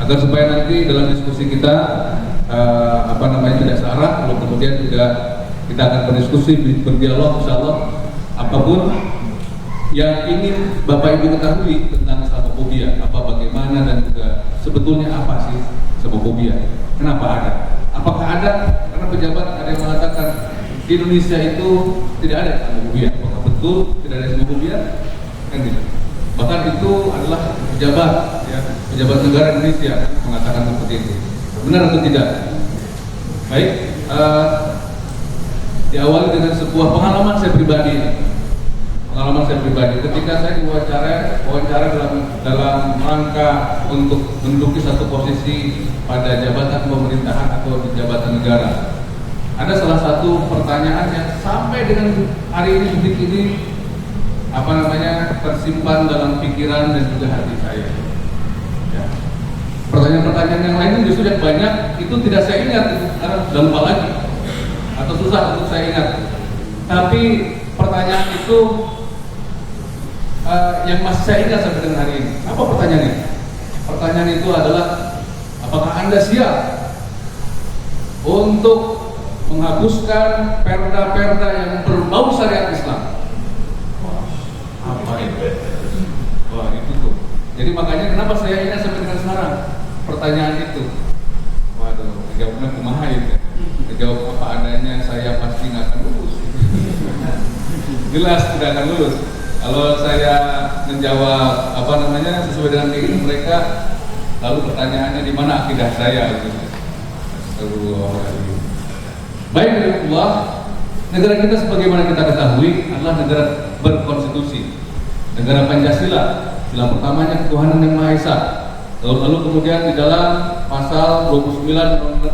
agar supaya nanti dalam diskusi kita tidak syarat, lalu kemudian juga kita akan berdiskusi, berdialog, insya Allah apapun yang ingin Bapak Ibu ketahui tentang Islamofobia, bagaimana dan juga sebetulnya apa sih Islamofobia, kenapa ada, apakah ada, karena pejabat ada yang mengatakan di Indonesia itu tidak ada Islamofobia, apakah betul tidak ada Islamofobia? Kan gitu. Bahkan itu adalah pejabat negara Indonesia mengatakan seperti itu. Benar atau tidak? Baik, diawali dengan sebuah pengalaman saya pribadi. Ketika saya diwawancara dalam rangka untuk menduduki satu posisi pada jabatan pemerintahan atau di jabatan negara. Ada salah satu pertanyaan yang sampai dengan hari ini detik ini tersimpan dalam pikiran dan juga hati saya. Ya. Pertanyaan-pertanyaan yang lain justru yang banyak itu tidak saya ingat karena sudah lupa lagi atau susah untuk saya ingat. Tapi pertanyaan itu yang masih saya ingat sampai dengan hari ini. Apa pertanyaannya? Pertanyaan itu adalah, apakah Anda siap untuk menghapuskan perda-perda yang berbau syariat Islam? Apa itu? Wah, itu tuh. Jadi makanya kenapa saya ingat sampai dengan sekarang pertanyaan itu. Waduh, jawabnya kumaha ya. Jawab apa adanya, saya pasti nggak akan lulus. Jelas tidak akan lulus. Kalau saya menjawab sesuai dengan keinginan mereka, lalu pertanyaannya di mana akidah saya? Baik, Allah, negara kita sebagaimana kita ketahui adalah negara berkonstitusi, negara Pancasila. Sila pertamanya ketuhanan yang Maha Esa. Lalu kemudian di dalam pasal 29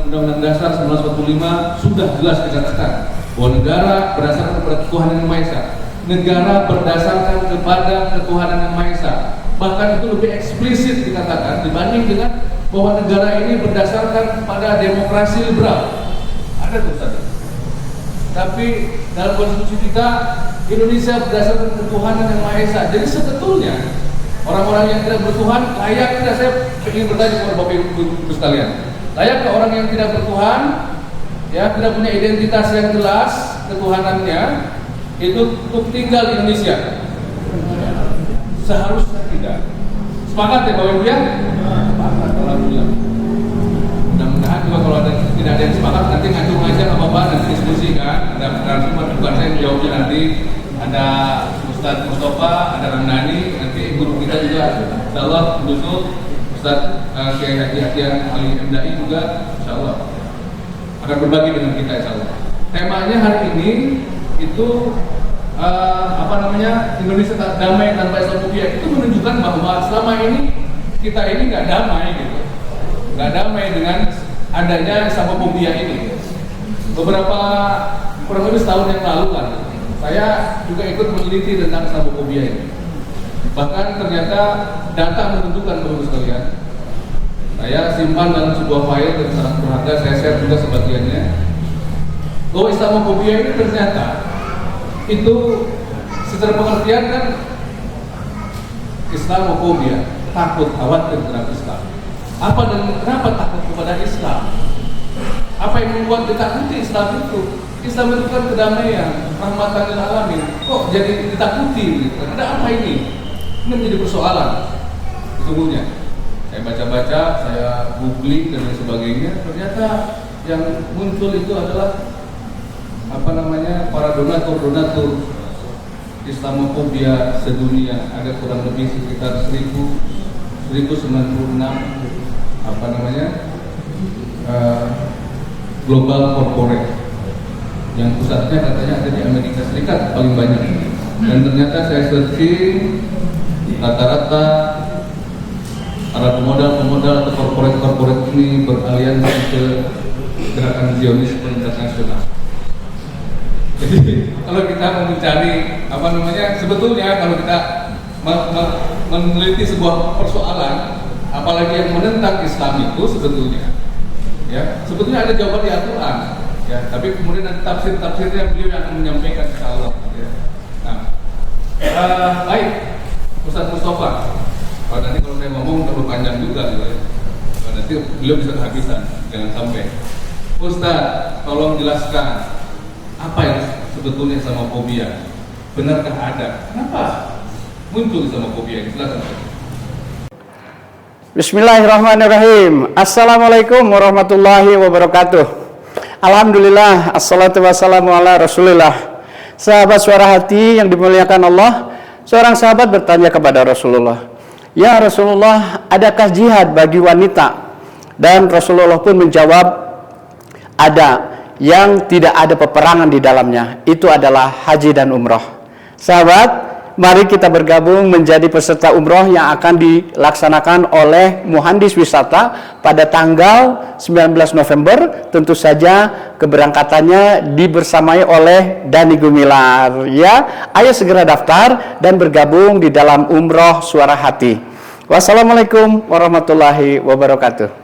Undang-Undang Dasar 1945 sudah jelas dikatakan bahwa negara berdasarkan kepada ketuhanan yang Maha Esa. Negara berdasarkan kepada ketuhanan yang Maha Esa. Bahkan itu lebih eksplisit dikatakan dibanding dengan bahwa negara ini berdasarkan pada demokrasi liberal. Ada tuh tadi. Tapi dalam konstitusi kita, Indonesia berdasarkan ketuhanan yang Maha Esa. Jadi sebetulnya orang-orang yang tidak bertuhan layak tidak, saya ingin bertanya kepada Bapak Ibu sekalian, layakkah orang yang tidak bertuhan, tidak punya identitas yang jelas ketuhanannya, itu untuk tinggal di Indonesia? Seharusnya tidak. Sepakat ya Bapak Ibu ya? Sepakat, alhamdulillah. Mudah-mudahan juga kalau tidak ada yang sepakat nanti ngacung aja nggak apa-apa, nanti diskusi kan. Ada narasumber, bukan saya yang jawabnya nanti. Ada Ustadz Mustafa, ada Ramdhani, nanti guru kita juga insyaallah Yusuf, Ustadz Kiai Haji Akhian Ali MDI juga insyaallah akan berbagi dengan kita insyaallah. Temanya hari ini itu Indonesia damai tanpa Islamofobia. Itu menunjukkan bahwa selama ini kita ini nggak damai gitu, nggak damai dengan adanya Islamofobia ini. Beberapa kurang lebih setahun yang lalu kan, saya juga ikut meneliti tentang Islamofobia ini. Bahkan ternyata data menunjukkan Bapak sekalian, saya simpan dalam sebuah file yang sangat berharga, saya share juga sebagiannya, bahwa Islamofobia ini ternyata itu secara pengertian kan Islamofobia, takut, khawatir terhadap Islam. Apa dan kenapa takut kepada Islam? Apa yang membuat ditakuti Islam itu? Islam itu kan kedamaian, rahmatan lil alamin. Kok jadi ditakuti? Ada apa ini? Ini menjadi persoalan. Sesungguhnya, saya baca-baca, saya googling dan lain sebagainya. Ternyata yang muncul itu adalah para donatur Islamofobia sedunia. Ada kurang lebih sekitar 1096 global corporate yang pusatnya katanya ada di Amerika Serikat paling banyak. Dan ternyata saya searching rata-rata para pemodal atau corporate ini beraliansi ke gerakan Zionisme internasional. Jadi kalau kita mau mencari sebetulnya kalau kita meneliti sebuah persoalan, apalagi yang menentang Islam itu sebetulnya ada jawaban di Al-Quran, tapi kemudian nanti tafsir-tafsirnya beliau yang akan menyampaikan insyaallah. Baik, Ustadz Mustafa. Nanti kalau saya ngomong terlalu panjang juga gitu ya. Nanti beliau bisa kehabisan, jangan sampai. Ustaz, tolong jelaskan apa yang sebetulnya Islamofobia? Benarkah ada? Kenapa muncul Islamofobia? Silakan. Bismillahirrahmanirrahim. Assalamualaikum warahmatullahi wabarakatuh. Alhamdulillah, assalatu wassalamu ala rasulillah. Sahabat Suara Hati yang dimuliakan Allah, seorang sahabat bertanya kepada Rasulullah, "Ya Rasulullah, adakah jihad bagi wanita?" Dan Rasulullah pun menjawab, "Ada, yang tidak ada peperangan di dalamnya, itu adalah haji dan umroh." Sahabat, mari kita bergabung menjadi peserta umroh yang akan dilaksanakan oleh Muhandis Wisata pada tanggal 19 November. Tentu saja keberangkatannya dibersamai oleh Dani Gumilar. Ya, ayo segera daftar dan bergabung di dalam umroh Suara Hati. Wassalamualaikum warahmatullahi wabarakatuh.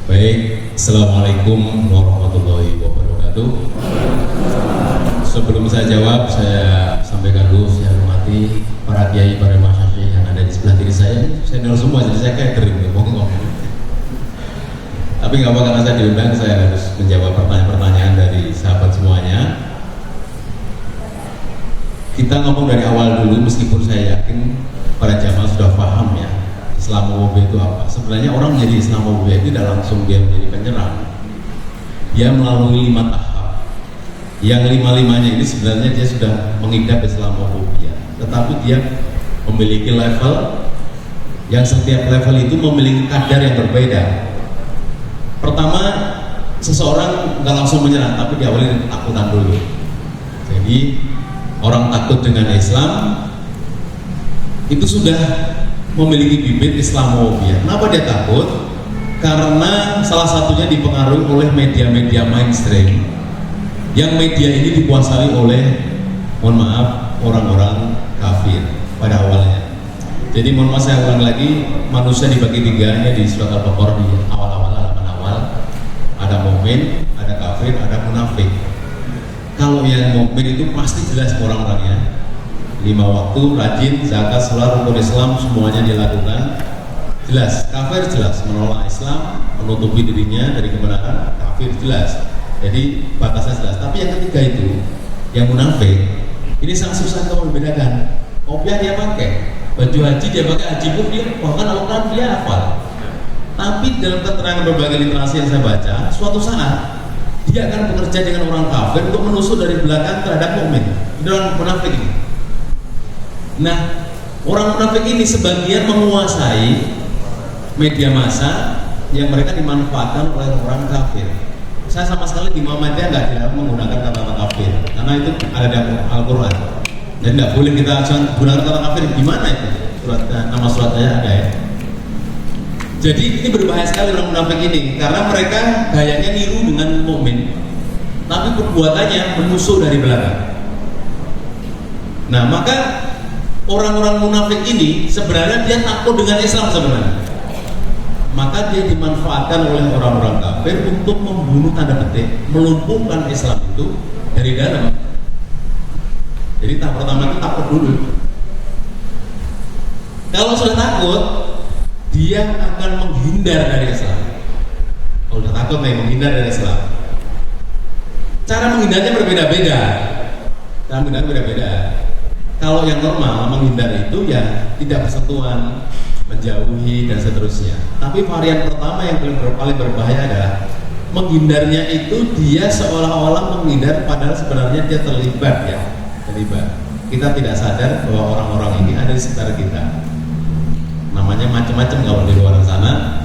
Baik, Assalamualaikum warahmatullahi wabarakatuh. Sebelum saya jawab, saya sampaikan dulu, saya hormati para kiai, para masyayikh yang ada di sebelah kiri saya. Senior semua, jadi saya kayak kering ngomong. Tapi nggak apa, karena saya diundang, saya harus menjawab pertanyaan-pertanyaan dari sahabat semuanya. Kita ngomong dari awal dulu, meskipun saya yakin para jamaah sudah paham ya Islamofobia itu apa. Sebenarnya orang menjadi Islamofobia itu tidak langsung dia menjadi penyerang. Dia melalui 5 tahap. Yang 5-5-nya ini sebenarnya dia sudah mengidap Islamofobia. Tetapi dia memiliki level, yang setiap level itu memiliki kadar yang berbeda. Pertama, seseorang nggak langsung menyerang, tapi diawali dari ketakutan dulu. Jadi orang takut dengan Islam itu sudah memiliki bibit Islamofobia. Kenapa dia takut? Karena salah satunya dipengaruhi oleh media-media mainstream, yang media ini dikuasai oleh, mohon maaf, orang-orang kafir pada awalnya. Jadi mohon maaf, saya ulang lagi, manusia dibagi 3 ya di surat Al-Baqarah di awal-awal, halaman awal. Ada mukmin, ada kafir, ada munafik. Kalau yang mukmin itu pasti jelas orang-orangnya, 5 waktu, rajin, zakat, sholat, rukun Islam, semuanya dilakukan. Jelas, kafir jelas, menolak Islam, menutupi dirinya dari kebenaran, kafir jelas. Jadi batasnya jelas. Tapi yang ketiga itu, yang munafik, ini sangat susah kalau membedakan. Kopiah dia pakai, baju haji dia pakai, haji pun dia, bahkan Al-Quran dia hafal. Tapi dalam keterangan berbagai literasi yang saya baca, suatu saat dia akan bekerja dengan orang kafir untuk menusuk dari belakang terhadap mukmin. Orang munafik ini. Nah, orang munafik ini sebagian menguasai media massa yang mereka dimanfaatkan oleh orang kafir. Saya sama sekali di Muhammadiyah nggak dilarang menggunakan kata-kata kafir, karena itu ada di Al-Quran. Jadi nggak boleh kita gunakan kata kafir. Di mana itu? Nama suratnya ada ya. Jadi ini berbahaya sekali orang munafik ini, karena mereka gayanya niru dengan mukmin, tapi perbuatannya menusuk dari belakang. Nah, maka orang-orang munafik ini sebenarnya dia takut dengan Islam sebenarnya. Maka dia dimanfaatkan oleh orang-orang kafir untuk membunuh, tanda petik, melumpuhkan Islam itu dari dalam. Jadi tahap pertama itu takut dulu. Kalau sudah takut, dia akan menghindar dari Islam. Kalau sudah takut nih, menghindar dari Islam. Cara menghindarnya berbeda-beda. Cara menghindarnya berbeda. Kalau yang normal menghindar itu ya tidak bersentuhan, menjauhi dan seterusnya. Tapi varian pertama yang paling berbahaya adalah menghindarnya itu dia seolah-olah menghindar padahal sebenarnya dia terlibat ya, terlibat. Kita tidak sadar bahwa orang-orang ini ada di sekitar kita. Namanya macam-macam kalau di luar sana.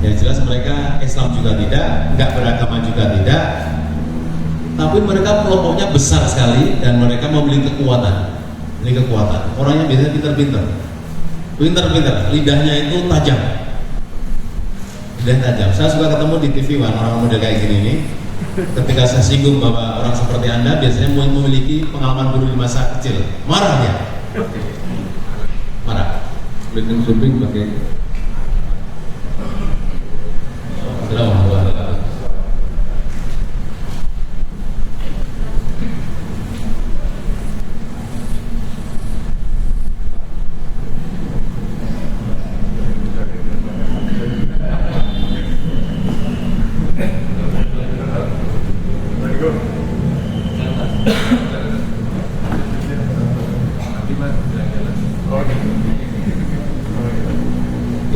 Yang jelas mereka Islam juga tidak, nggak beragama juga tidak. Tapi mereka kelompoknya besar sekali dan mereka memiliki kekuatan. Ini kekuatan. Orangnya biasanya pintar-pintar, lidahnya itu tajam. Lidah tajam. Saya suka ketemu di TV One orang muda kayak gini nih. Ketika saya singgung bahwa orang seperti Anda biasanya memiliki pengalaman dulu di masa kecil. Marah dia. Marah. Belum shopping pakai.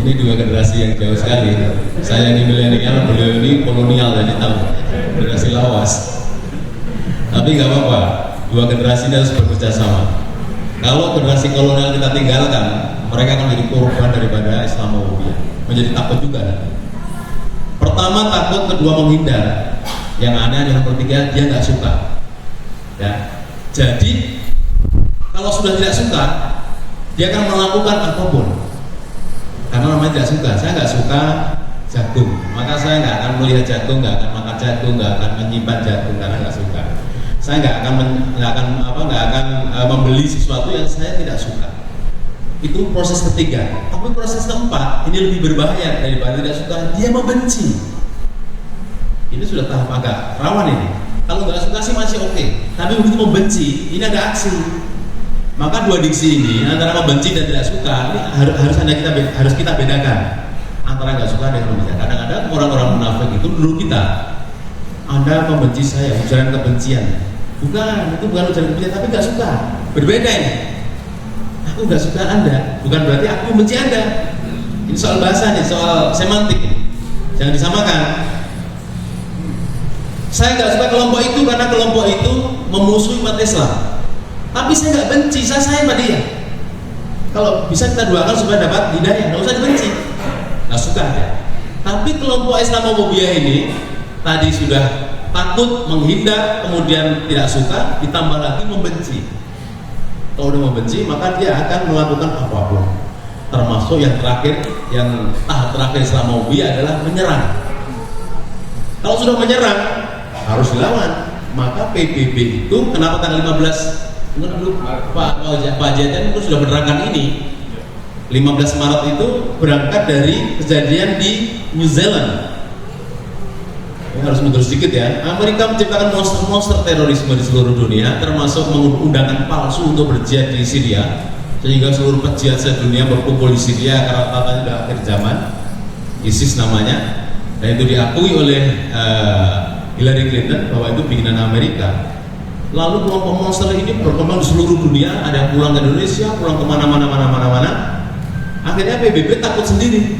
Ini dua generasi yang jauh sekali. Saya ini milenial, beliau ini kolonial, jadi tahu generasi lawas. Tapi nggak apa-apa, dua generasi ini harus bekerja sama. Kalau generasi kolonial kita tinggalkan, mereka akan menjadi korban daripada Islamophobia, menjadi takut juga. Pertama takut, kedua menghindar. Yang aneh yang ketiga dia nggak suka. Ya, jadi kalau sudah tidak suka, dia akan melakukan apapun. Karena namanya tidak suka. Saya nggak suka jagung, maka saya nggak akan melihat jagung, nggak akan makan jagung, nggak akan menyimpan jagung karena nggak suka. Saya nggak akan membeli sesuatu yang saya tidak suka. Itu proses ketiga. Tapi proses keempat ini lebih berbahaya daripada tidak suka. Dia membenci. Ini sudah tahap agak rawan ini. Kalau nggak suka sih masih oke. Tapi begitu membenci, ini ada aksi. Maka dua diksi ini antara membenci dan tidak suka ini harus kita bedakan antara nggak suka dengan membenci. Kadang-kadang orang-orang munafik itu dulu kita, Anda membenci saya, ujaran kebencian. Bukan, itu bukan ujaran kebencian, tapi nggak suka. Berbeda ini. Aku nggak suka Anda, bukan berarti aku membenci Anda. Ini soal bahasa nih, soal semantik. Jangan disamakan. Saya nggak suka kelompok itu karena kelompok itu memusuhi umat Islam. Tapi saya nggak benci, saya sayang pada dia. Kalau bisa kita doakan supaya dapat hidayah, nggak usah dibenci. Nggak suka aja. Tapi kelompok Islamophobia ini tadi sudah takut, menghindar, kemudian tidak suka, ditambah lagi membenci. Kalau udah membenci, maka dia akan melakukan apapun. Termasuk yang terakhir, yang tahap terakhir Islamophobia adalah menyerang. Kalau sudah menyerang, harus dilawan. Maka PBB itu kenapa tanggal 15? Dulu Pak Jajan itu sudah menerangkan ini. 15 Maret itu berangkat dari kejadian di New Zealand. Harus mundur sedikit ya. Amerika menciptakan monster-monster terorisme di seluruh dunia, termasuk mengundangkan palsu untuk berjihad di Syria, sehingga seluruh pejihad sedunia berkumpul di Syria karena katanya sudah akhir zaman. ISIS namanya, dan itu diakui oleh Hillary Clinton bahwa itu bikinan Amerika. Lalu kelompok monster ini berkembang di seluruh dunia, ada yang pulang ke Indonesia, pulang ke mana-mana. Akhirnya PBB takut sendiri,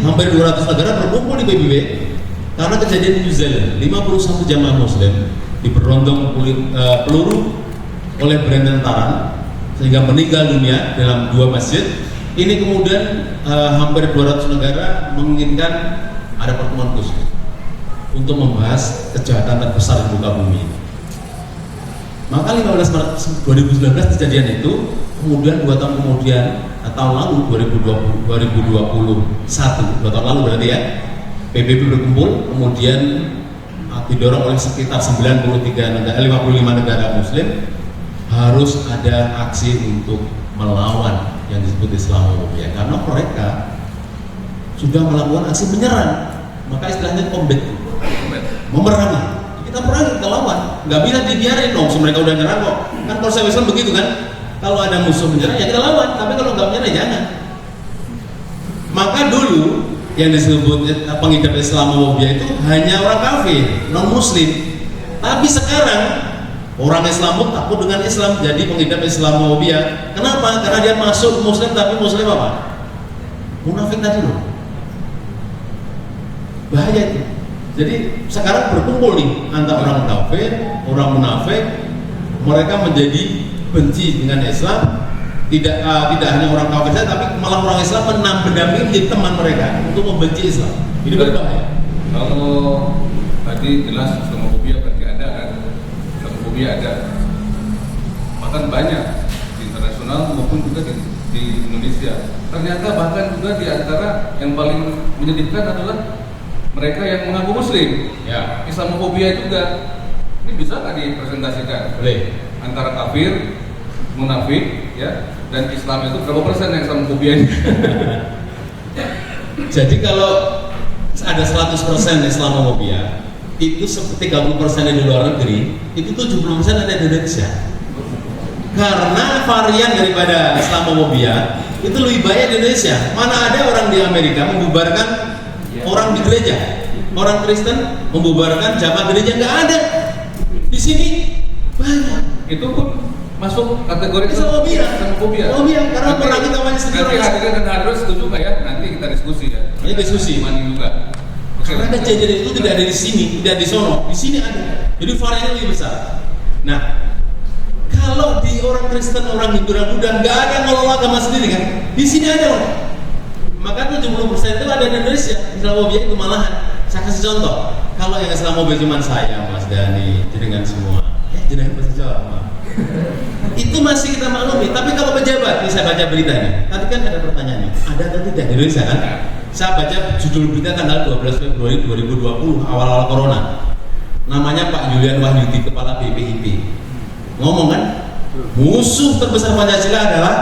hampir 200 negara berkumpul di PBB karena kejadian di New Zealand. 51 jamaah Muslim diberondong peluru oleh Brandon Taran sehingga meninggal dunia dalam 2 masjid. Ini kemudian hampir 200 negara menginginkan ada pertemuan khusus untuk membahas kejahatan terbesar di muka bumi. Maka 15 Maret 2019 kejadian itu, kemudian 2 tahun kemudian, tahun lalu 2021, 2 tahun lalu berarti ya, PBB berkumpul, kemudian didorong oleh sekitar 55 negara Muslim harus ada aksi untuk melawan yang disebut Islamophobia, karena mereka sudah melakukan aksi menyerang, maka istilahnya combat, memerangi. Kita perangi, kita lawan, nggak bisa dibiarin dong. Mereka udah nyerang kok. Kan konsep Islam begitu kan? Kalau ada musuh menyerang ya kita lawan, tapi kalau nggak menyerang jangan. Maka dulu yang disebut pengidap Islamophobia itu hanya orang kafir, non Muslim. Tapi sekarang orang Islam pun takut dengan Islam, jadi pengidap Islamophobia. Kenapa? Karena dia masuk Muslim tapi Muslim apa? Munafik tadi loh. Bahaya itu. Jadi sekarang berkumpul nih antara orang kafir, orang munafik, mereka menjadi benci dengan Islam. Tidak hanya orang kafir saja, tapi malah orang Islam mendampingi menjadi teman mereka untuk membenci Islam. Ini berbahaya. Kalau tadi jelas Islamophobia berarti ada kan? Islamophobia ada. Bahkan banyak di internasional maupun juga di Indonesia. Ternyata bahkan juga di antara yang paling menyedihkan adalah mereka yang mengaku Muslim, Ya. Islamophobia juga. Ini bisa nggak dipresentasikan? Boleh. Antara kafir, munafik, ya, dan Islam itu berapa persen yang Islamophobia ini? Jadi kalau ada 100% Islamophobia, itu 30% di luar negeri, itu 70% ada di Indonesia. Karena varian daripada Islamophobia itu lebih banyak di Indonesia. Mana ada orang di Amerika membubarkan orang di gereja, orang Kristen membubarkan jamaah gereja, nggak ada. Di itu pun masuk kategori Islamofobia. Islamofobia karena pernah kita banyak Nanti sejarah. hadirin dan hadirin setuju nggak ya? Nanti kita diskusi ya. Ini diskusi. Mani juga. Karena kejadian itu tidak ada di sini, tidak di sono, di sini ada. Jadi variannya lebih besar. Nah, kalau di orang Kristen, orang Hindu, orang Buddha nggak ada ngelola agama sendiri kan? Di sini ada loh. Maka 70% itu ada di Indonesia. Islamofobia itu malahan. Saya kasih contoh. Kalau yang Islamofobia cuma saya, Mas Dani, dengan semua. Jenengan bahasa Jawa. Itu masih kita maklumi. Tapi kalau pejabat, ini saya baca berita nih. Tadi kan ada pertanyaannya. Ada atau tidak di Indonesia kan? Saya baca judul berita tanggal 12 Februari 2020, awal-awal corona. Namanya Pak Julian Wahyudi, Kepala BPIP. Ngomong kan, musuh terbesar Pancasila adalah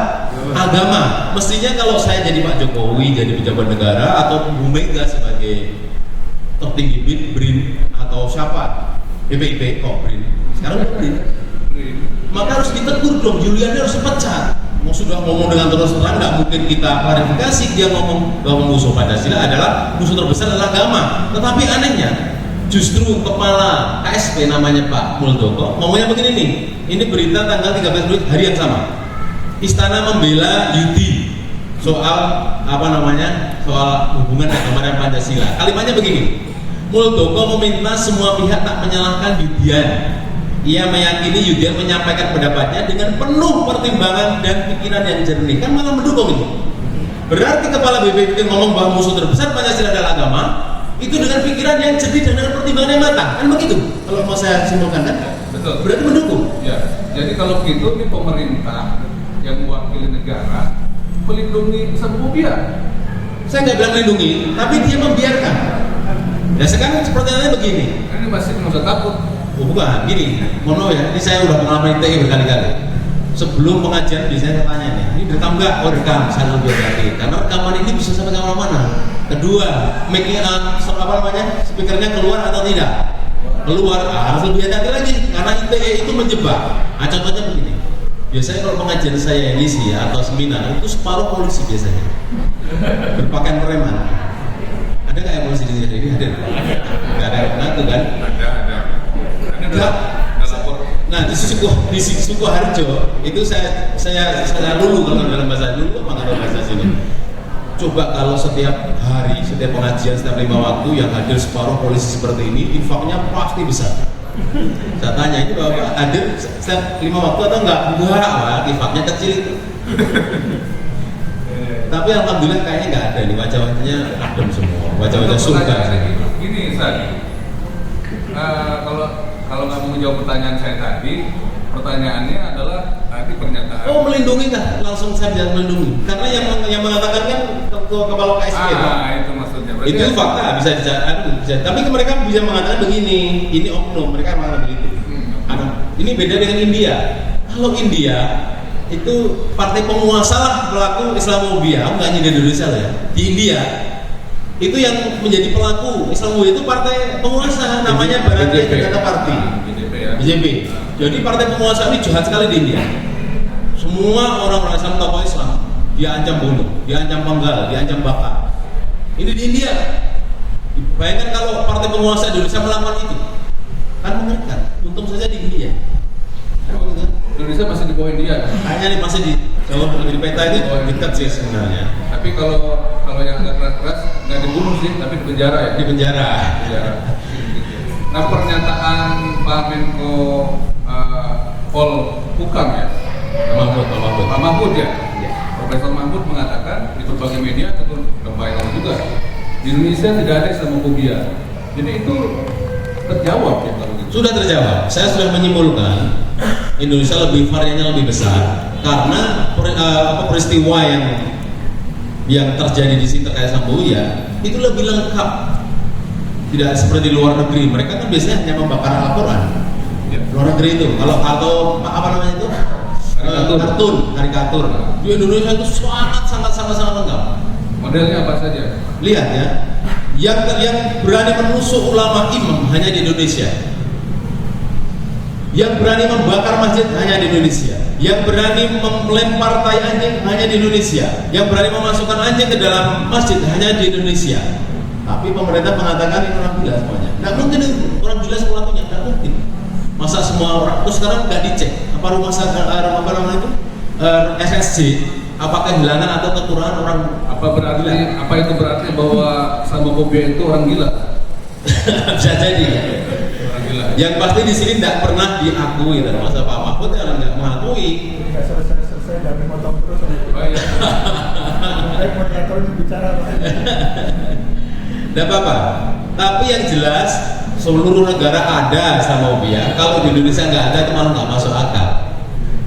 agama. Mestinya kalau saya jadi Pak Jokowi, jadi pejabat negara, atau Bu Mega sebagai tertinggi BRIN, atau siapa, BPIP, kok BRIN? Sekarang BRIN. Maka harus ditegur dong, Julian harus dipecat. Sudah ngomong dengan terus terang, nggak mungkin kita klarifikasi. Dia ngomong bahwa musuh Pancasila adalah musuh terbesar adalah agama. Tetapi anehnya, justru kepala KSP namanya Pak Muldoko ngomongnya begini nih. Ini berita tanggal 13 Juli hari yang sama. Istana membela Yudi soal soal hubungan agama dan Pancasila. Kalimatnya begini. Muldoko meminta semua pihak tak menyalahkan Yudian. Ia meyakini Yudian menyampaikan pendapatnya dengan penuh pertimbangan dan pikiran yang jernih. Kan malah mendukung itu. Berarti kepala BPIP ngomong bahwa musuh terbesar Pancasila adalah agama, itu dengan pikiran yang jernih dan dengan pertimbangan yang matang. Kan begitu? Kalau mau saya simpulkan kan? Betul. Berarti mendukung. Ya. Jadi kalau begitu ini pemerintah yang mewakili negara melindungi Islamofobia. Saya nggak bilang melindungi, tapi dia membiarkan. Ya sekarang pertanyaannya begini. Ini masih nggak usah takut. Oh bukan, gini, mohon maaf ya, ini saya udah pengalaman ITE berkali-kali. Sebelum pengajian biasanya saya tanya nih, ini direkam nggak? Oh direkam, saya lebih hati-hati. Karena rekaman ini bisa sampai kemana-mana. Kedua, speakernya keluar atau tidak? Keluar, harus lebih hati-hati lagi. Karena ITE itu menjebak. Nah contohnya begini, biasanya kalau pengajian saya ini sih atau seminar, itu separuh polisi biasanya. Berpakaian preman. Ada nggak yang polisi di sini? Ada. Nggak ada, ngaku kan? Ada. Nah di Sukoharjo itu saya lulu kalau dalam bahasa dulu apa nggak tahu bahasa sini. Coba kalau setiap hari, setiap pengajian, setiap 5 waktu yang hadir separuh polisi seperti ini, infaknya pasti besar. Saya tanya ini bapak hadir setiap 5 waktu atau enggak? Enggak, Pak, infaknya kecil itu. Tapi alhamdulillah kayaknya nggak ada nih, wajah-wajahnya adem semua, wajah-wajah surga. Gini, Ustaz. Kalau nggak mau menjawab pertanyaan saya tadi, pertanyaannya adalah tadi pernyataan. Oh melindungi kan? Langsung saya bilang melindungi. Karena yang mengatakan kan kepala KSP. Itu maksudnya. Berarti itu fakta bisa. Tapi mereka bisa mengatakan begini, ini oknum. Mereka mengatakan begitu. Ini beda dengan India. Kalau India itu partai penguasa lah pelaku Islamofobia, nggak hanya di Indonesia loh ya. Di India itu yang menjadi pelaku Islamofobia itu partai penguasa namanya Bharatiya Janata Party, BJP. Jadi partai penguasa ini jahat sekali di India. Semua orang-orang Islam, tokoh Islam dia ancam bunuh, dia ancam penggal, dia ancam bakar. Ini di India. Bayangkan kalau partai penguasa Indonesia melakukan itu, kan mengerikan. Untung saja di India. Indonesia masih di bawah India. Hanya nih masih di Jawa di peta itu dekat sih sebenarnya. Tapi kalau yang agak keras-keras nggak dibunuh sih, tapi di penjara ya. Di penjara. Nah pernyataan Pak Menko Polhukam ya, Pak Mahfud ya. Profesor Mahfud mengatakan di berbagai media ataupun lembaga juga di Indonesia tidak ada Islamofobia. Jadi itu terjawab ya kalau gitu. Sudah terjawab. Saya sudah menyimpulkan Indonesia variannya lebih besar karena peristiwa yang terjadi di sini terkait Islamofobia itu lebih lengkap. Tidak seperti di luar negeri. Mereka kan biasanya hanya membakar Al-Quran. Ya. Luar negeri itu atau apa namanya itu? Karikatur. Di Indonesia itu sangat lengkap. Modelnya apa saja? Lihat ya, yang berani menusuk ulama imam hanya di Indonesia. Yang berani membakar masjid hanya di Indonesia. Yang berani melempar tai anjing hanya di Indonesia. Yang berani memasukkan anjing ke dalam masjid hanya di Indonesia. Tapi pemerintah mengatakan ini orang gila semuanya. Tidak mungkin orang gila pelakunya, tidak mungkin. Masa semua semua orang. Terus sekarang nggak dicek apa rumah sakit apa namanya itu SSC apa kehilangan atau kekurangan orang. Apa itu berarti bahwa Islamofobia itu orang gila? Bisa jadi. Orang gila. Yang pasti di sini tidak pernah diakui, termasuk Pak Mahfud yang nggak mengakui. Nggak selesai dari motong terus. Oh iya. Moderator bicara. Tidak apa-apa. Tapi yang jelas seluruh negara ada Islamofobia. Kalau di Indonesia nggak ada itu malah nggak masuk akal.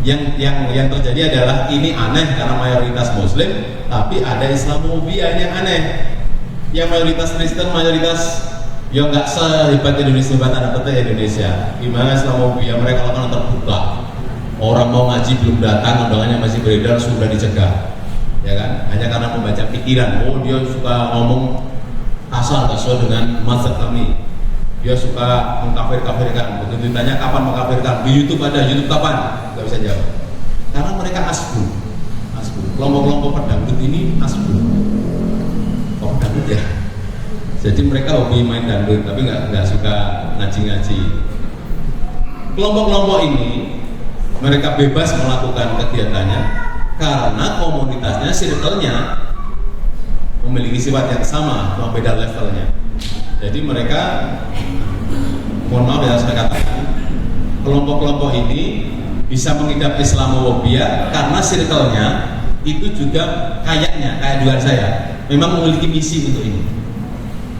Yang terjadi adalah ini aneh karena mayoritas Muslim, tapi ada Islamofobia ini aneh. Yang mayoritas Kristen, mayoritas yang nggak sehebat Indonesia, hebat anak kota Indonesia. Gimana Islamofobia mereka lakukan terbuka. Orang mau ngaji belum datang, undangannya masih beredar, sudah dicegah, ya kan? Hanya karena membaca pikiran. Oh dia suka ngomong kasar, nggak sesuai dengan mazhab kami. Dia suka mengkafir-kafirkan. Begitu ditanya kapan mengkafirkan, di YouTube ada, YouTube kapan? Nggak bisa jawab. Karena mereka asbu. Kelompok-kelompok pedangdut ini asbu. Kok pedangdut ya? Jadi mereka hobi main dangdut, tapi nggak suka ngaji-ngaji. Kelompok-kelompok ini mereka bebas melakukan kegiatannya karena komunitasnya, circle-nya memiliki sifat yang sama, cuma beda levelnya. Jadi mereka, mohon maaf ya saya katakan, kelompok-kelompok ini bisa mengidap Islamofobia karena circle-nya itu juga kayaknya, kayak dugaan saya, memang memiliki misi untuk ini.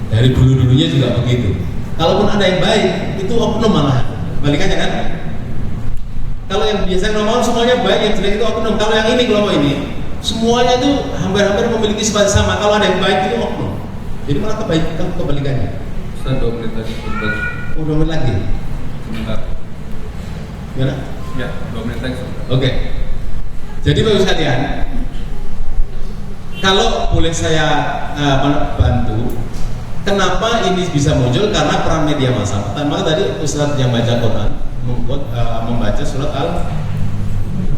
Dari dulu-dulunya juga begitu. Kalaupun ada yang baik, itu oknum malah. Balikannya kan? Kalau yang biasa normal semuanya baik, yang jelek itu oknum. Kalau yang ini, kelompok ini, semuanya itu hampir-hampir memiliki sifat sama. Kalau ada yang baik itu oknum. Jadi malah kebalikannya. Saya 2 menit lagi. Oh, 2 menit lagi. Sebentar. Gimana? Ya, 2 menit lagi. Oke. Jadi Bapak sekalian, kalau boleh saya bantu, kenapa ini bisa muncul? Karena peran media massa. Pertama tadi Ustaz yang baca Quran membaca surat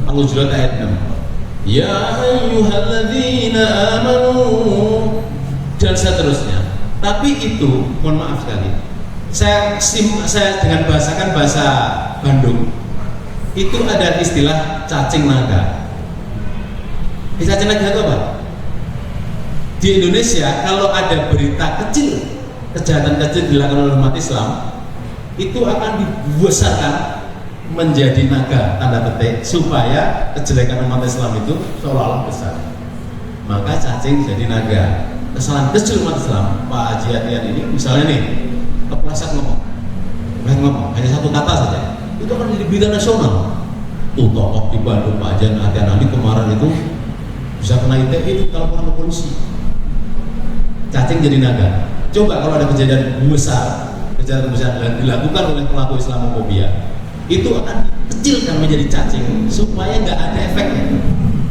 Al-Hujurat ayat 6. Ya ayyuhalladzina amanu dan seterusnya. Tapi itu, mohon maaf sekali, saya dengan bahasakan bahasa Bandung, itu ada istilah cacing naga. Cacing naga itu apa? Di Indonesia kalau ada berita kecil, kejahatan kecil dilakukan oleh umat Islam, itu akan dibesarkan menjadi naga, tanda petik, supaya kejelekan umat Islam itu seolah-olah besar. Maka cacing jadi naga. Kesalahan kecil umat Islam, Pak Haji Atian ini misalnya nih, kepleset ngomong, hanya satu kata saja, itu akan jadi berita nasional. Tuh tokoh di Bandung Pak Haji Atian ini kemarin itu bisa kena ITE, itu kalau ke polisi. Cacing jadi naga. Coba kalau ada kejadian besar yang dilakukan oleh pelaku Islamofobia, itu akan dikecilkan menjadi cacing supaya nggak ada efeknya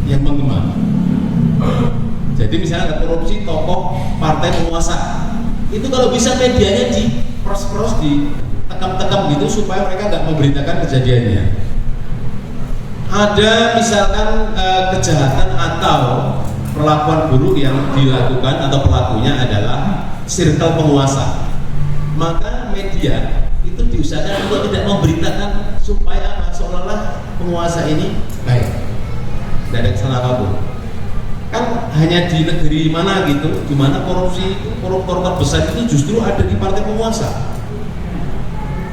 yang menggema. Jadi misalnya ada korupsi tokoh partai penguasa, itu kalau bisa medianya di pros ditekam-tekam gitu supaya mereka nggak memberitakan kejadiannya. Ada misalkan kejahatan atau perlakuan buruk yang dilakukan atau pelakunya adalah circle penguasa, maka media itu diusahakan untuk tidak memberitakan supaya seolah-olah penguasa ini baik, tidak ada kesalahan apapun. Kan hanya di negeri mana gitu, di mana korupsi itu, koruptor terbesar itu justru ada di partai penguasa.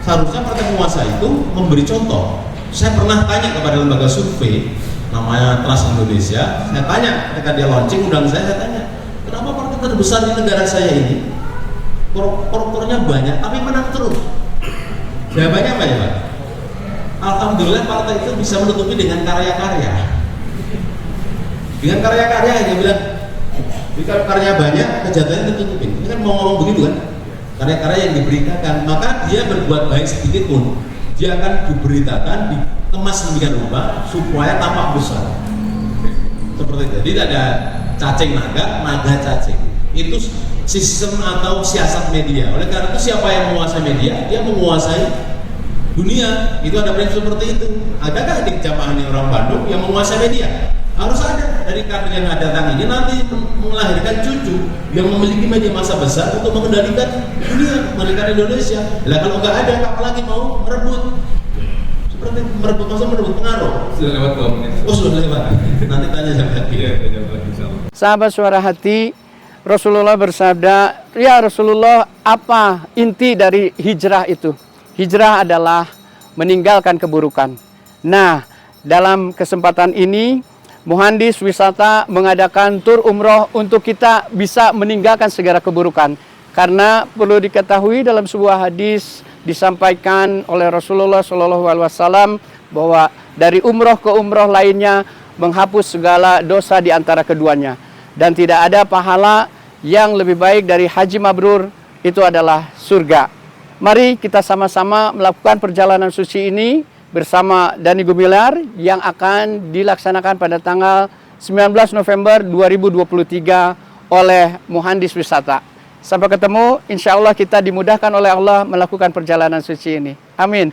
Seharusnya partai penguasa itu memberi contoh. Saya pernah tanya kepada lembaga survei namanya Trust Indonesia, saya tanya ketika dia launching undang saya tanya, kenapa partai terbesar di negara saya ini koruptornya banyak tapi menang terus? Jawabannya apa ya Pak? Alhamdulillah partai itu bisa menutupi dengan karya-karya. Dengan karya-karya dia bilang, jika karya banyak kejahatannya ditutupin. Ini kan mau ngomong begitu kan? Karya-karya yang diberitakan, maka dia berbuat baik sedikit pun dia akan diberitakan, dikemas sedemikian rupa supaya tampak besar. Seperti itu. Jadi ada cacing naga cacing. Itu sistem atau siasat media. Oleh karena itu siapa yang menguasai media, dia menguasai dunia. Itu ada prinsip seperti itu. Adakah di jamaah ini orang Bandung yang menguasai media? Harus ada. Dari kader yang ada datang ini nanti melahirkan cucu yang memiliki media massa besar untuk mengendalikan dunia, mengendalikan Indonesia. Lah kalau nggak ada, apalagi mau merebut. merebut masa merebut pengaruh. Sudah lewat 2 menit. Oh sudah lewat. Nanti tanya sama lagi. Iya, kita jawab lagi insyaallah. Sahabat Suara Hati, Rasulullah bersabda, "Ya Rasulullah, apa inti dari hijrah itu?" Hijrah adalah meninggalkan keburukan. Nah, dalam kesempatan ini Muhandis Wisata mengadakan tur umroh untuk kita bisa meninggalkan segala keburukan. Karena perlu diketahui dalam sebuah hadis disampaikan oleh Rasulullah SAW bahwa dari umroh ke umroh lainnya menghapus segala dosa di antara keduanya. Dan tidak ada pahala yang lebih baik dari haji mabrur, itu adalah surga. Mari kita sama-sama melakukan perjalanan suci ini bersama Dhani Gumilar yang akan dilaksanakan pada tanggal 19 November 2023 oleh Muhandis Wisata. Sampai ketemu, insya Allah kita dimudahkan oleh Allah melakukan perjalanan suci ini. Amin.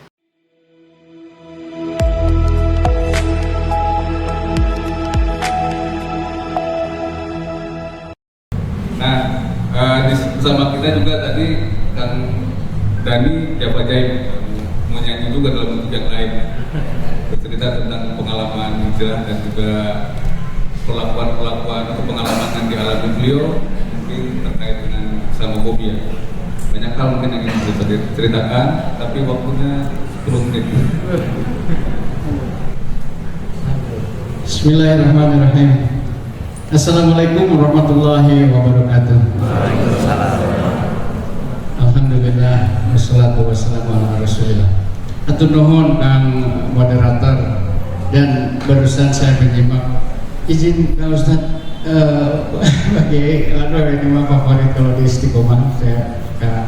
Nah, bersama kita juga tadi Kang Dhani Jawa Jaim mau nyanyi juga dalam bentuk yang lain, bercerita tentang pengalaman hijrah dan juga perlakuan atau pengalaman yang dialami beliau mungkin terkait dengan Islamofobia. Banyak hal mungkin yang ingin bisa diceritakan, tapi waktunya 10 menit. Bismillahirrahmanirrahim. Assalamualaikum warahmatullahi wabarakatuh. Alhamdulillah, wassalatu wassalamu ala rasulillah. Atur nuhun Kang moderator, dan barusan saya menyimak, izin Kang Ustaz, bagi ini mah favorit kalau di Istiqomah saya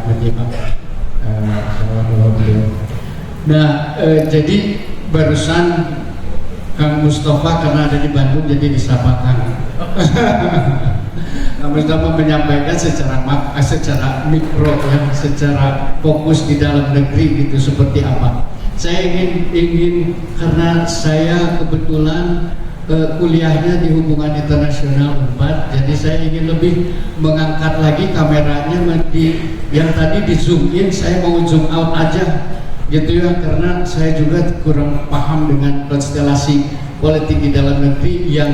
menyimak beliau. Nah, jadi barusan Kang Mustafa karena ada di Bandung jadi disapakan. Kang Mustafa menyampaikan secara mikro ya, secara fokus di dalam negeri gitu seperti apa. Saya ingin karena saya kebetulan kuliahnya di hubungan internasional 4, jadi saya ingin lebih mengangkat lagi kameranya yang tadi di zoom in, saya mau zoom out aja gitu ya, karena saya juga kurang paham dengan konstelasi politik di dalam negeri yang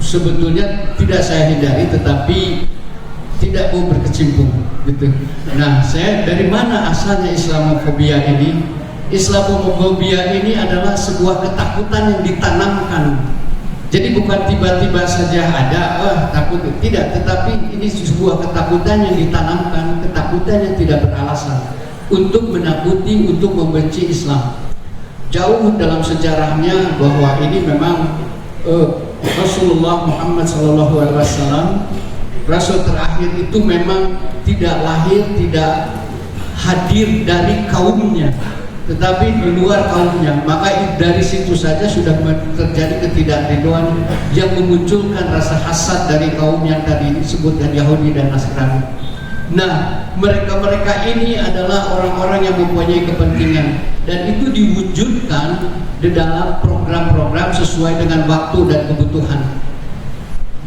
sebetulnya tidak saya hindari tetapi tidak mau berkecimpung gitu. Nah, saya dari mana asalnya Islamofobia ini? Islamofobia ini adalah sebuah ketakutan yang ditanamkan. Jadi bukan tiba-tiba saja ada, takut, tidak, tetapi ini sebuah ketakutan yang ditanamkan, ketakutan yang tidak beralasan untuk menakuti, untuk membenci Islam. Jauh dalam sejarahnya bahwa ini memang Rasulullah Muhammad SAW, Rasul terakhir itu memang tidak lahir, tidak hadir dari kaumnya, tetapi di luar kaumnya. Maka dari situ saja sudah terjadi ketidakridhoan yang memunculkan rasa hasad dari kaum yang tadi disebutkan Yahudi dan Nasrani. Nah, mereka-mereka ini adalah orang-orang yang mempunyai kepentingan, dan itu diwujudkan di dalam program-program sesuai dengan waktu dan kebutuhan.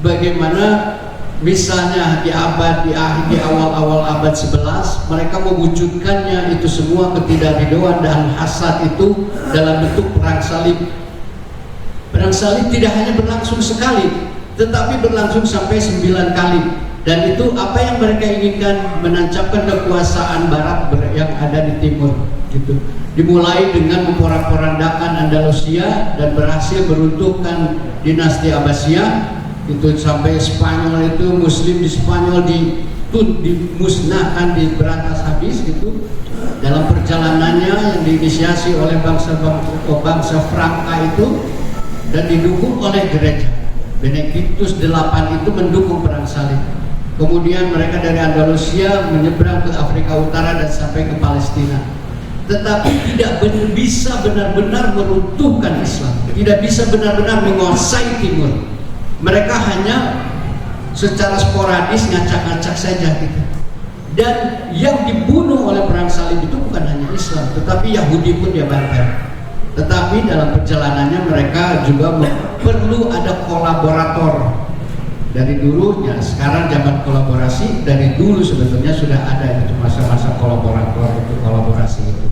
Bagaimana misalnya di awal-awal abad 11 mereka mewujudkannya itu semua ketidakridhoan dan hasad itu dalam bentuk perang salib. Perang salib tidak hanya berlangsung sekali, tetapi berlangsung sampai 9 kali. Dan itu apa yang mereka inginkan, menancapkan kekuasaan Barat yang ada di timur gitu. Dimulai dengan memporak-porandakan Andalusia dan berhasil meruntuhkan dinasti Abbasiyah itu, sampai Spanyol itu Muslim di Spanyol dimusnahkan, diberantas habis gitu. Dalam perjalanannya yang diinisiasi oleh bangsa Franka itu dan didukung oleh gereja Benediktus VIII itu mendukung perang salib. Kemudian mereka dari Andalusia menyeberang ke Afrika Utara dan sampai ke Palestina. Tetapi tidak bisa benar-benar meruntuhkan Islam, tidak bisa benar-benar menguasai timur. Mereka hanya secara sporadis ngacak-ngacak saja gitu. Dan yang dibunuh oleh perang salib itu bukan hanya Islam, tetapi Yahudi pun dia bantai. Tetapi dalam perjalanannya mereka juga perlu ada kolaborator. Dari dulunya, sekarang zaman kolaborasi, dari dulu sebetulnya sudah ada itu masa-masa kolaborator itu, kolaborasi itu.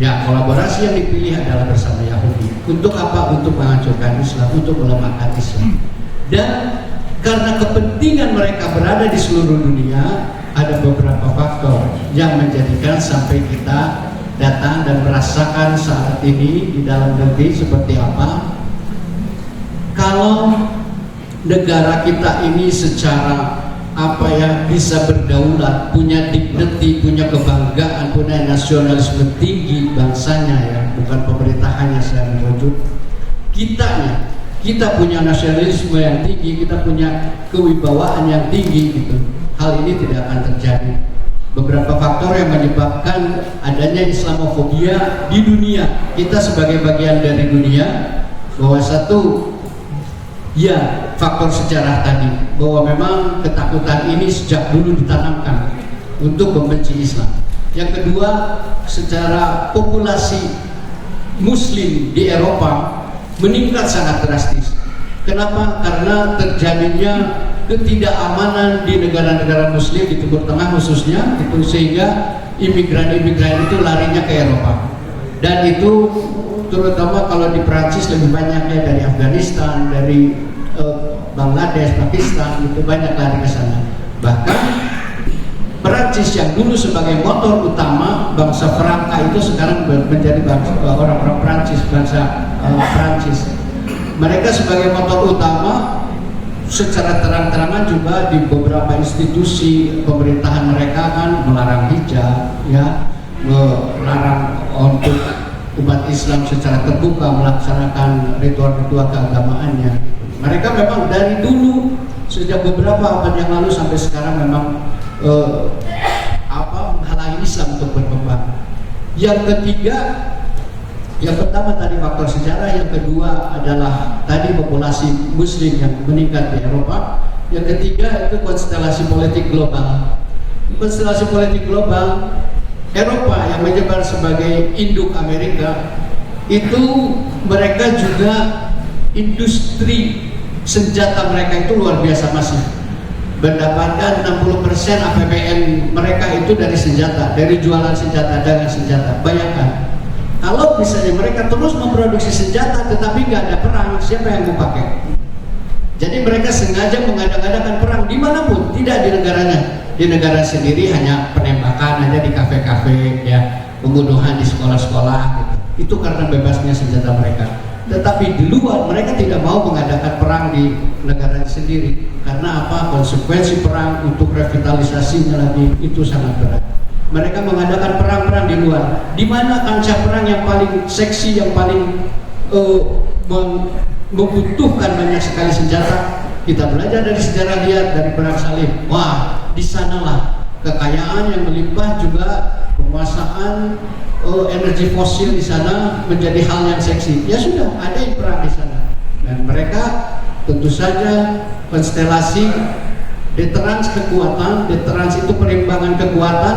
Ya, kolaborasi yang dipilih adalah bersama Yahudi. Untuk apa? Untuk menghancurkan Islam, untuk melemahkan Islam. Dan karena kepentingan mereka berada di seluruh dunia, ada beberapa faktor yang menjadikan sampai kita datang dan merasakan saat ini di dalam negeri seperti apa. Kalau negara kita ini secara bisa berdaulat, punya dignity, punya kebanggaan, punya nasionalisme tinggi bangsanya ya, bukan pemerintahannya saya merujuk. Kita punya nasionalisme yang tinggi, kita punya kewibawaan yang tinggi gitu. Hal ini tidak akan terjadi. Beberapa faktor yang menyebabkan adanya Islamofobia di dunia. Kita sebagai bagian dari dunia, bahwa satu, ya faktor sejarah tadi, bahwa memang ketakutan ini sejak dulu ditanamkan untuk membenci Islam. Yang kedua, secara populasi Muslim di Eropa meningkat sangat drastis. Kenapa? Karena terjadinya ketidakamanan di negara-negara Muslim di Timur Tengah khususnya, itu sehingga imigran-imigran itu larinya ke Eropa. Dan itu terutama kalau di Prancis lebih banyaknya dari Afghanistan, dari Bangladesh, Pakistan, itu banyak lari ke sana. Bahkan Prancis yang dulu sebagai motor utama bangsa Franka itu sekarang menjadi orang-orang Prancis, bangsa Prancis. Mereka sebagai motor utama secara terang-terangan juga di beberapa institusi pemerintahan mereka kan melarang hijab, ya, melarang untuk umat Islam secara terbuka melaksanakan ritual-ritual keagamaannya. Mereka memang dari dulu sejak beberapa abad yang lalu sampai sekarang memang menghalangi Islam untuk berkembang. Yang ketiga, yang pertama tadi faktor sejarah, yang kedua adalah tadi populasi Muslim yang meningkat di Eropa. Yang ketiga itu konstelasi politik global. Konstelasi politik global Eropa yang menyebar sebagai induk Amerika, itu mereka juga industri senjata mereka itu luar biasa masif. Mendapatkan 60% APBN mereka itu dari senjata, dari jualan senjata, dagang senjata. Bayangkan, kalau misalnya mereka terus memproduksi senjata tetapi nggak ada perang, siapa yang mau pakai? Jadi mereka sengaja mengadakan perang dimanapun, tidak di negaranya. Di negara sendiri hanya penembakan aja di kafe-kafe, ya, pembunuhan di sekolah-sekolah gitu. Itu karena bebasnya senjata mereka. Tetapi di luar mereka tidak mau mengadakan perang di negara sendiri. Karena apa? Konsekuensi perang untuk revitalisasinya lagi itu sangat berat. Mereka mengadakan perang-perang di luar. Di mana kancah perang yang paling seksi, yang paling membutuhkan banyak sekali senjata? Kita belajar dari sejarah, lihat dari perang salib. Wah, di sanalah kekayaan yang melimpah, juga penguasaan energi fosil di sana menjadi hal yang seksi. Ya sudah, ada yang perang di sana. Dan mereka tentu saja konstelasi deterrence kekuatan, deterrence itu perimbangan kekuatan.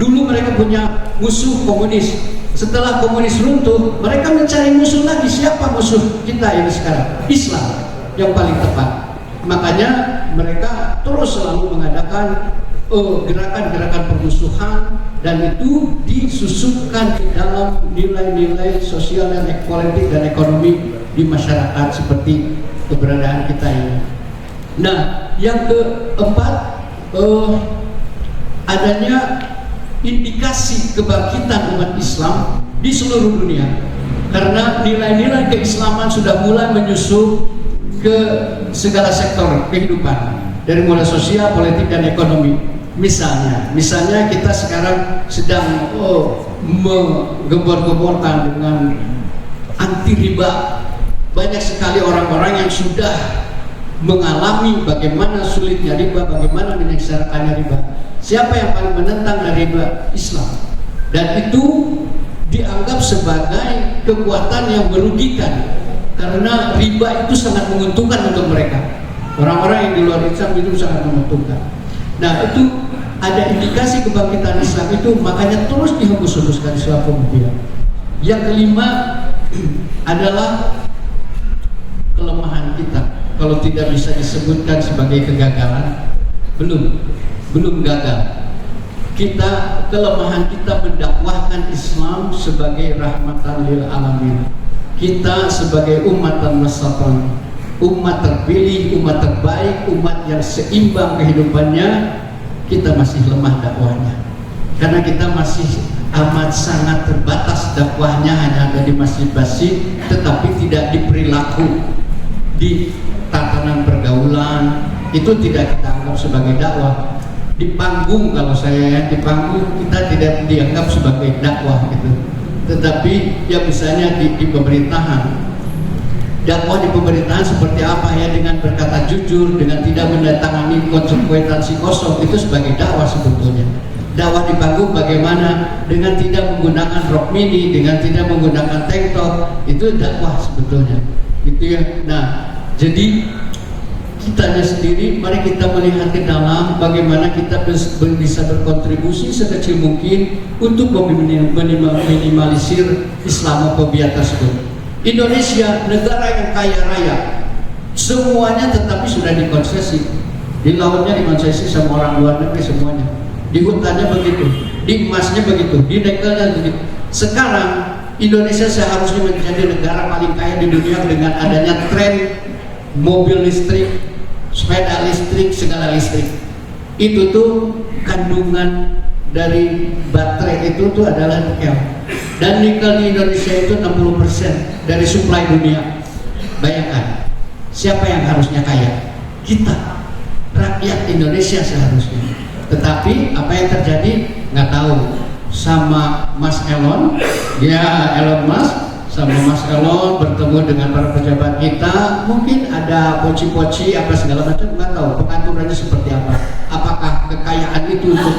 Dulu mereka punya musuh komunis. Setelah komunis runtuh, mereka mencari musuh lagi. Siapa musuh kita ini sekarang? Islam yang paling tepat. Makanya mereka terus selalu mengadakan gerakan-gerakan permusuhan, dan itu disusupkan ke dalam nilai-nilai sosial dan politik dan ekonomi di masyarakat seperti keberadaan kita ini. Nah, yang keempat, adanya indikasi kebangkitan umat Islam di seluruh dunia, karena nilai-nilai keislaman sudah mulai menyusup ke segala sektor kehidupan, dari mulai sosial, politik, dan ekonomi. Misalnya kita sekarang sedang menggembor-gemborkan dengan anti riba. Banyak sekali orang-orang yang sudah mengalami bagaimana sulitnya riba, bagaimana menyengsarakannya riba. Siapa yang paling menentang riba? Islam. Dan itu dianggap sebagai kekuatan yang merugikan, karena riba itu sangat menguntungkan untuk mereka. Orang-orang yang di luar Islam itu sangat menguntungkan. Nah, itu ada indikasi kebangkitan Islam itu, makanya terus dihembus-hembuskan Islamofobia. Yang kelima adalah kelemahan kita. Kalau tidak bisa disebutkan sebagai kegagalan, belum gagal. kelemahan kita mendakwahkan Islam sebagai rahmatan lil alamin. Kita sebagai umatan wasatan, umat terpilih, umat terbaik, umat yang seimbang kehidupannya, kita masih lemah dakwahnya. Karena kita masih amat sangat terbatas dakwahnya, hanya ada di masjid-masjid, tetapi tidak di perilaku, di tatanan pergaulan, itu tidak kita anggap sebagai dakwah. Di panggung, kalau saya di panggung kita tidak dianggap sebagai dakwah gitu. Tetapi ya misalnya di pemerintahan, dakwah di pemerintahan seperti apa ya, dengan berkata jujur, dengan tidak mendatangani konsekuensi kosong, itu sebagai dakwah sebetulnya. Dakwah di panggung bagaimana, dengan tidak menggunakan rok mini, dengan tidak menggunakan tank top, itu dakwah sebetulnya gitu ya. Nah, jadi kitanya sendiri, mari kita melihat ke dalam bagaimana kita bisa berkontribusi sekecil mungkin untuk meminimalisir Islamofobia tersebut. Indonesia negara yang kaya raya, semuanya tetapi sudah dikonsesi. Di lautnya dikonsesi sama orang luar negeri semuanya, di hutannya begitu, di emasnya begitu, di nikelnya begitu. Sekarang Indonesia seharusnya menjadi negara paling kaya di dunia dengan adanya tren mobil listrik, sepeda listrik, segala listrik. Itu tuh kandungan dari baterai itu tuh adalah nikel. Dan nikel di Indonesia itu 60% dari suplai dunia. Bayangkan, siapa yang harusnya kaya? Kita, rakyat Indonesia seharusnya. Tetapi apa yang terjadi nggak tahu. Sama Mas Elon, ya Elon Musk, sama Mas Elon bertemu dengan para pejabat kita, mungkin ada poci-poci apa segala macam, nggak tahu pengaturannya seperti apa. Apakah kekayaan itu untuk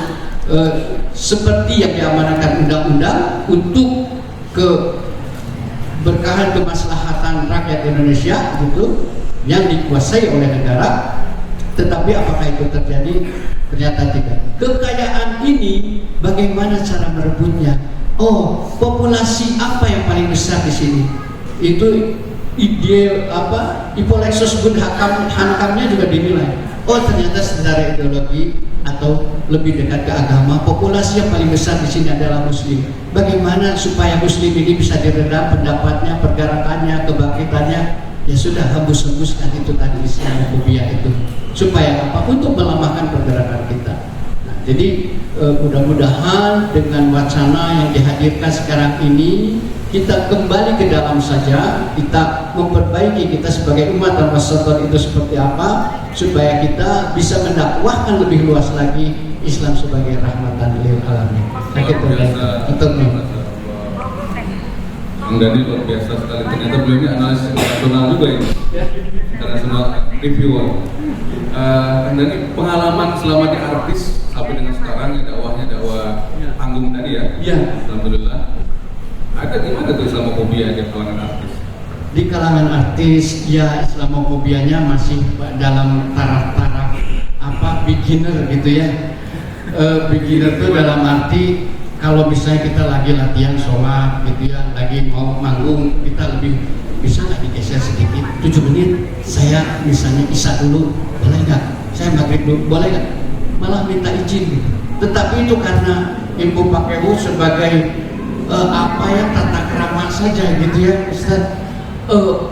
seperti yang diamanatkan undang-undang untuk keberkahan kemaslahatan rakyat Indonesia gitu, yang dikuasai oleh negara. Tetapi apakah itu terjadi? Ternyata tidak. Kekayaan ini bagaimana cara merebutnya? Oh, populasi apa yang paling besar di sini? Itu ide apa? Hipolexos bun hankamnya juga dinilai. Oh, ternyata secara ideologi atau lebih dekat ke agama, populasi yang paling besar di sini adalah Muslim. Bagaimana supaya Muslim ini bisa diredam pendapatnya, pergerakannya, kebangkitannya? Ya sudah, hembus-hembuskan itu tadi Islamofobia itu. Supaya apa? Untuk melemahkan pergerakan kita. Nah, jadi mudah-mudahan dengan wacana yang dihadirkan sekarang ini, kita kembali ke dalam saja, kita memperbaiki kita sebagai umat dan masyarakat itu seperti apa, supaya kita bisa mendakwahkan lebih luas lagi Islam sebagai rahmatan lil alamin. Bang Dani luar biasa sekali, ternyata beliau ini analis internasional juga ini, international reviewer. Bang Dani, pengalaman selama di artis sampai dengan sekarang ya, dakwah panggung tadi ya. Iya. Alhamdulillah. Ada gimana tuh Islamofobia di kalangan artis? Di kalangan artis ya Islamofobianya masih dalam taraf-taraf apa beginner gitu ya. Beginner itu dalam arti kalau misalnya kita lagi latihan sholat gitu ya, lagi mau manggung, kita lebih bisa nggak digeser sedikit 7 menit, saya misalnya isya dulu, boleh nggak? Saya maghrib dulu, boleh nggak? Malah minta izin gitu. Tetapi itu karena Ibu pakai sebagai apa ya, tata krama saja gitu ya Ustaz.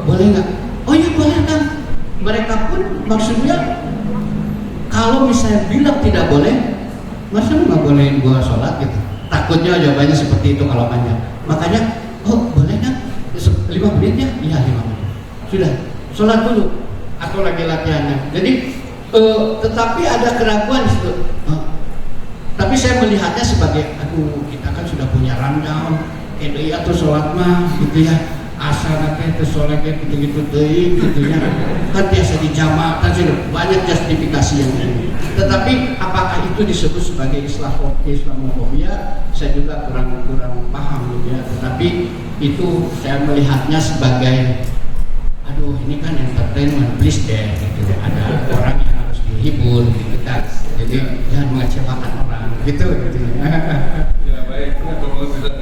Boleh nggak? Oh iya boleh kan. Mereka pun maksudnya kalau misalnya bilang tidak boleh, masa nggak boleh gua sholat gitu. Takutnya jawabannya seperti itu kalau banyak. Makanya, oh boleh kan? 5 menit ya? Iya 5 menit. Sudah, sholat dulu atau lagi latihannya. Jadi tetapi ada keraguan di situ. Tapi saya melihatnya sebagai, aduh kita kan sudah punya rundown, KDI atau sholat mah gitu ya, asal nanti itu sholatnya gitu-gitu deh gitu ya, kan biasa dijamak, kan sudah banyak justifikasi yang ini. Tetapi apakah itu disebut sebagai Islamofobia? Saya juga kurang paham gitu ya. Tetapi itu saya melihatnya sebagai, aduh ini kan entertainment, please deh gitu ya. Ada orang yang harus dihibur gitu kan. Jadi jangan mengecewakan orang gitu ya. Ya baik, kalau bisa